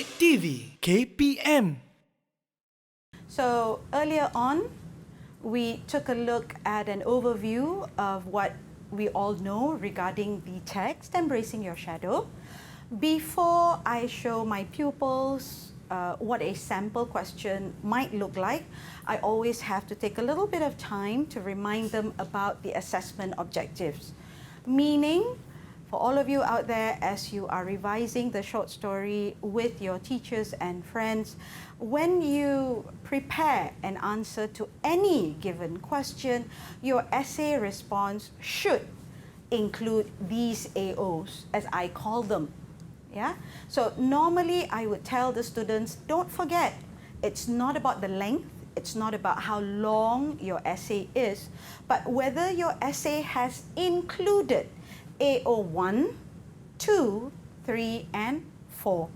TV KPM. So earlier on, we took a look at an overview of what we all know regarding the text, Embracing Your Shadow. Before I show my pupils what a sample question might look like, I always have to take a little bit of time to remind them about the assessment objectives. Meaning, for all of you out there, as you are revising the short story with your teachers and friends, when you prepare an answer to any given question, your essay response should include these AOs, as I call them. Yeah? So normally I would tell the students, don't forget, it's not about the length, it's not about how long your essay is, but whether your essay has included AO1, 2, 3, and 4.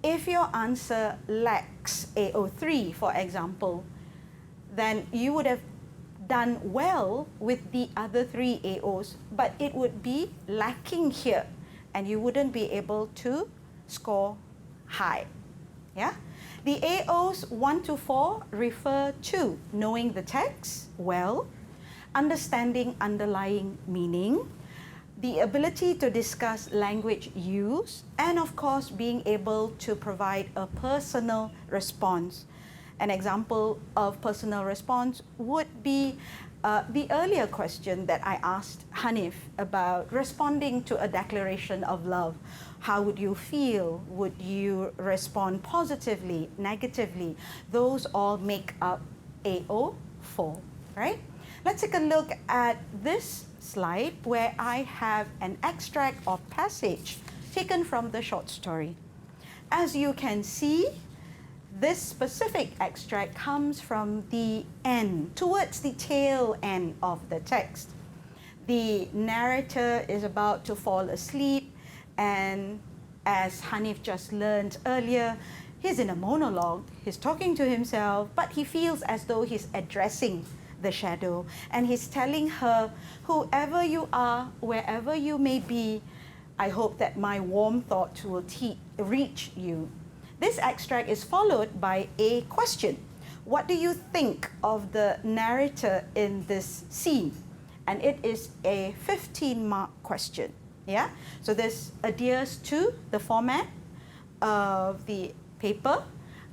If your answer lacks AO3, for example, then you would have done well with the other 3 AOs, but it would be lacking here, and you wouldn't be able to score high. Yeah? The AOs 1 to 4 refer to knowing the text well, understanding underlying meaning, the ability to discuss language use, and of course being able to provide a personal response. An example of personal response would be the earlier question that I asked Hanif about responding to a declaration of love. How would you feel? Would you respond positively, negatively? Those all make up AO4, right? Let's take a look at this slide where I have an extract or passage taken from the short story. As you can see, this specific extract comes from the end, towards the tail end of the text. The narrator is about to fall asleep, and as Hanif just learned earlier, he's in a monologue, he's talking to himself, but he feels as though he's addressing the shadow, and he's telling her, whoever you are, wherever you may be, I hope that my warm thoughts will reach you. This extract is followed by a question. What do you think of the narrator in this scene? And it is a 15-mark question. Yeah? So this adheres to the format of the paper.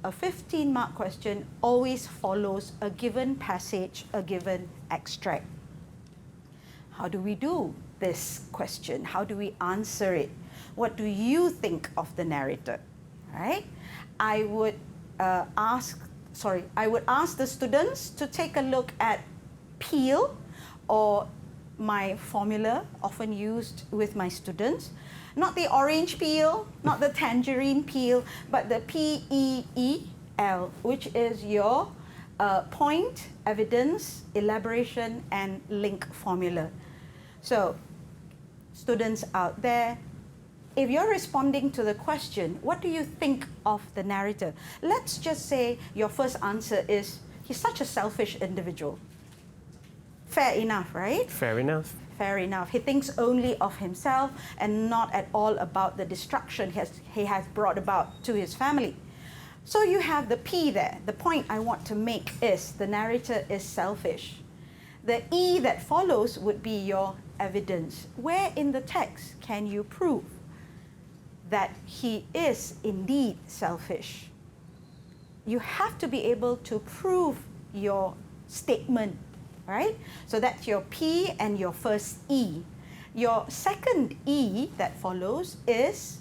A 15-mark question always follows a given passage, a given extract. How do we do this question? How do we answer it? What do you think of the narrator? Right? I would ask the students to take a look at peel, or my formula often used with my students. Not the orange peel, not the tangerine peel, but the PEEL, which is your point, evidence, elaboration, and link formula. So, students out there, if you're responding to the question, what do you think of the narrator? Let's just say your first answer is, he's such a selfish individual. Fair enough, right? Fair enough. Fair enough. He thinks only of himself and not at all about the destruction he has brought about to his family. So you have the P there. The point I want to make is the narrator is selfish. The E that follows would be your evidence. Where in the text can you prove that he is indeed selfish? You have to be able to prove your statement, right? So that's your P and your first E. Your second E that follows is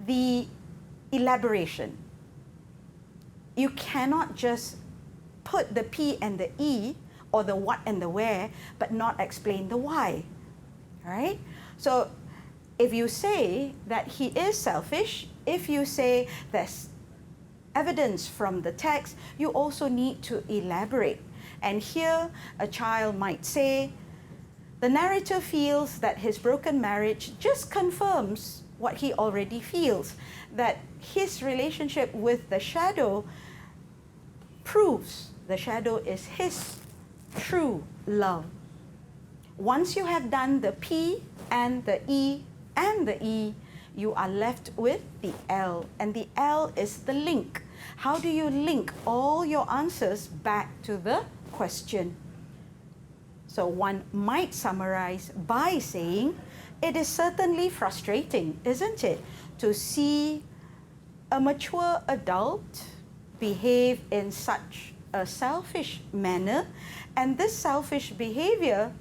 the elaboration. You cannot just put the P and the E, or the what and the where, but not explain the why, right? So if you say that he is selfish, if you say there's evidence from the text, you also need to elaborate. And here a child might say, the narrator feels that his broken marriage just confirms what he already feels, that his relationship with the shadow proves the shadow is his true love. Once you have done the P and the E and the E, you are left with the L, and the L is the link. How do you link all your answers back to the question? So one might summarize by saying, it is certainly frustrating, isn't it, to see a mature adult behave in such a selfish manner, and this selfish behavior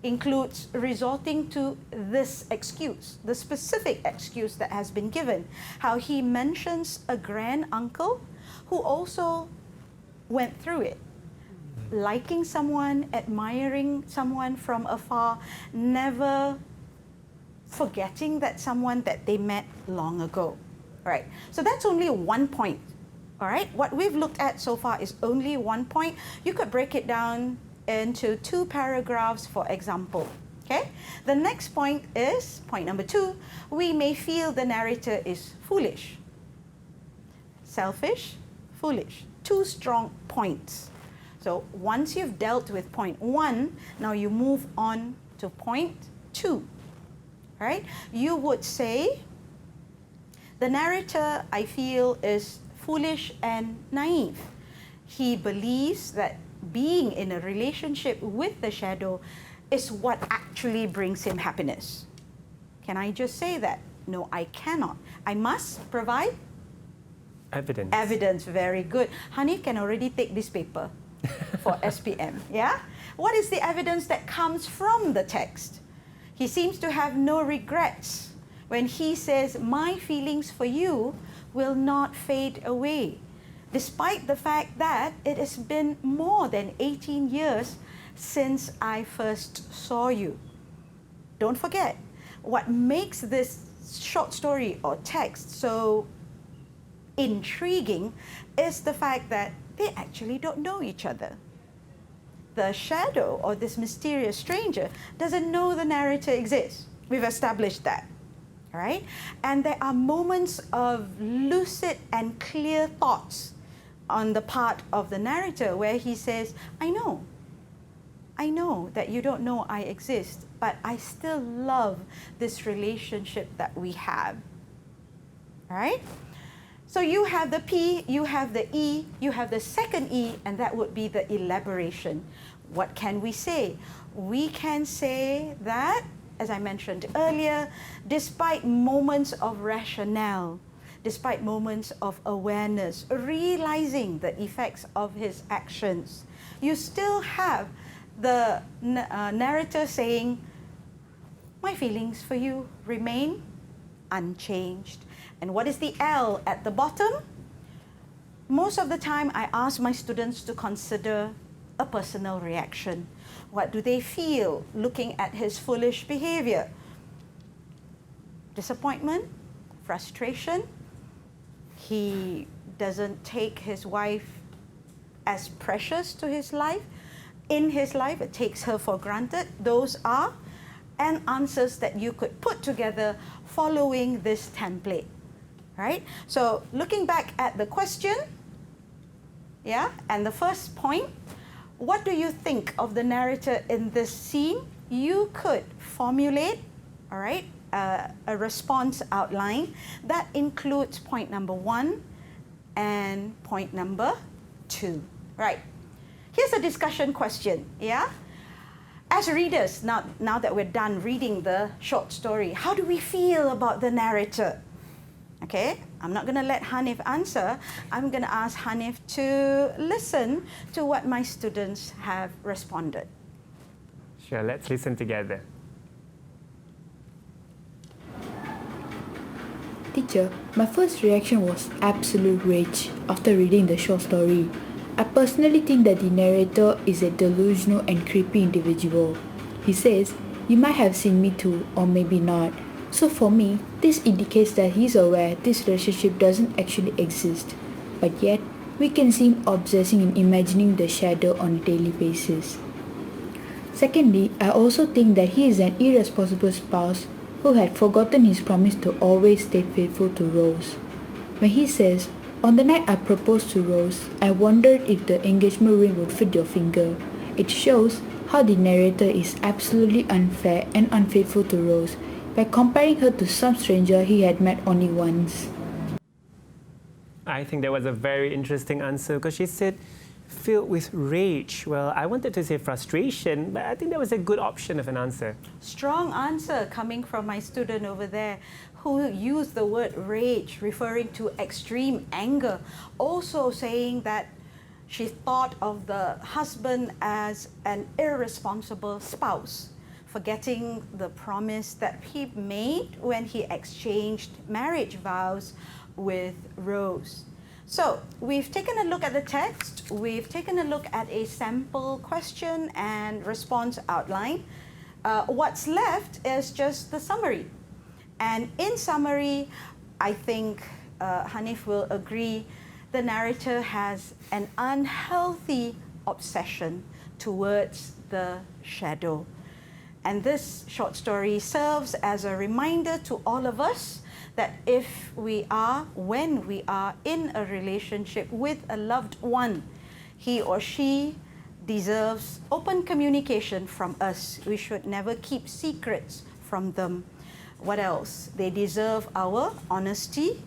includes resorting to this excuse, the specific excuse that has been given, how he mentions a grand uncle who also went through it. Liking someone, admiring someone from afar, never forgetting that someone that they met long ago. Right? So that's only one point. All right? What we've looked at so far is only one point. You could break it down into 2 paragraphs, for example. Okay? The next point is, point number 2, we may feel the narrator is foolish. Selfish, foolish. 2 strong points. So once you've dealt with point 1, now you move on to point 2. Right? You would say, the narrator, I feel, is foolish and naive. He believes that being in a relationship with the shadow is what actually brings him happiness. Can I just say that? No, I cannot. I must provide evidence. Evidence, very good. Hanif can already take this paper for SPM, yeah? What is the evidence that comes from the text? He seems to have no regrets when he says, my feelings for you will not fade away, despite the fact that it has been more than 18 years since I first saw you. Don't forget, what makes this short story or text so intriguing is the fact that they actually don't know each other. The shadow, or this mysterious stranger, doesn't know the narrator exists. We've established that. Right? And there are moments of lucid and clear thoughts on the part of the narrator where he says, I know that you don't know I exist, but I still love this relationship that we have. Right? So you have the P, you have the E, you have the second E, and that would be the elaboration. What can we say? We can say that, as I mentioned earlier, despite moments of rationale, despite moments of awareness, realizing the effects of his actions, you still have the narrator saying, my feelings for you remain unchanged. And what is the L at the bottom? Most of the time, I ask my students to consider a personal reaction. What do they feel looking at his foolish behavior? Disappointment? Frustration? He doesn't take his wife as precious to his life. In his life, it takes her for granted. Those are answers that you could put together following this template. Right? So looking back at the question, yeah, and the first point, what do you think of the narrator in this scene? You could formulate, all right, a response outline that includes point number 1 and point number 2. Right. Here's a discussion question, yeah? As readers, now that we're done reading the short story, how do we feel about the narrator? Okay, I'm not going to let Hanif answer. I'm going to ask Hanif to listen to what my students have responded. Sure, let's listen together. Teacher, my first reaction was absolute rage after reading the short story. I personally think that the narrator is a delusional and creepy individual. He says, you might have seen me too, or maybe not. So for me, this indicates that he's aware this relationship doesn't actually exist. But yet, we can see him obsessing and imagining the shadow on a daily basis. Secondly, I also think that he is an irresponsible spouse who had forgotten his promise to always stay faithful to Rose. When he says, on the night I proposed to Rose, I wondered if the engagement ring would fit your finger. It shows how the narrator is absolutely unfair and unfaithful to Rose by comparing her to some stranger he had met only once. I think that was a very interesting answer because she said filled with rage. Well, I wanted to say frustration, but I think that was a good option of an answer. Strong answer coming from my student over there who used the word rage, referring to extreme anger. Also saying that she thought of the husband as an irresponsible spouse, forgetting the promise that he made when he exchanged marriage vows with Rose. So we've taken a look at the text, we've taken a look at a sample question and response outline. What's left is just the summary. And in summary, I think Hanif will agree, the narrator has an unhealthy obsession towards the shadow. And this short story serves as a reminder to all of us that when we are in a relationship with a loved one, he or she deserves open communication from us. We should never keep secrets from them. What else? They deserve our honesty,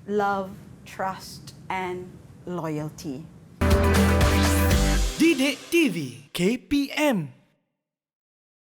love, trust, and loyalty. Didik TV KPM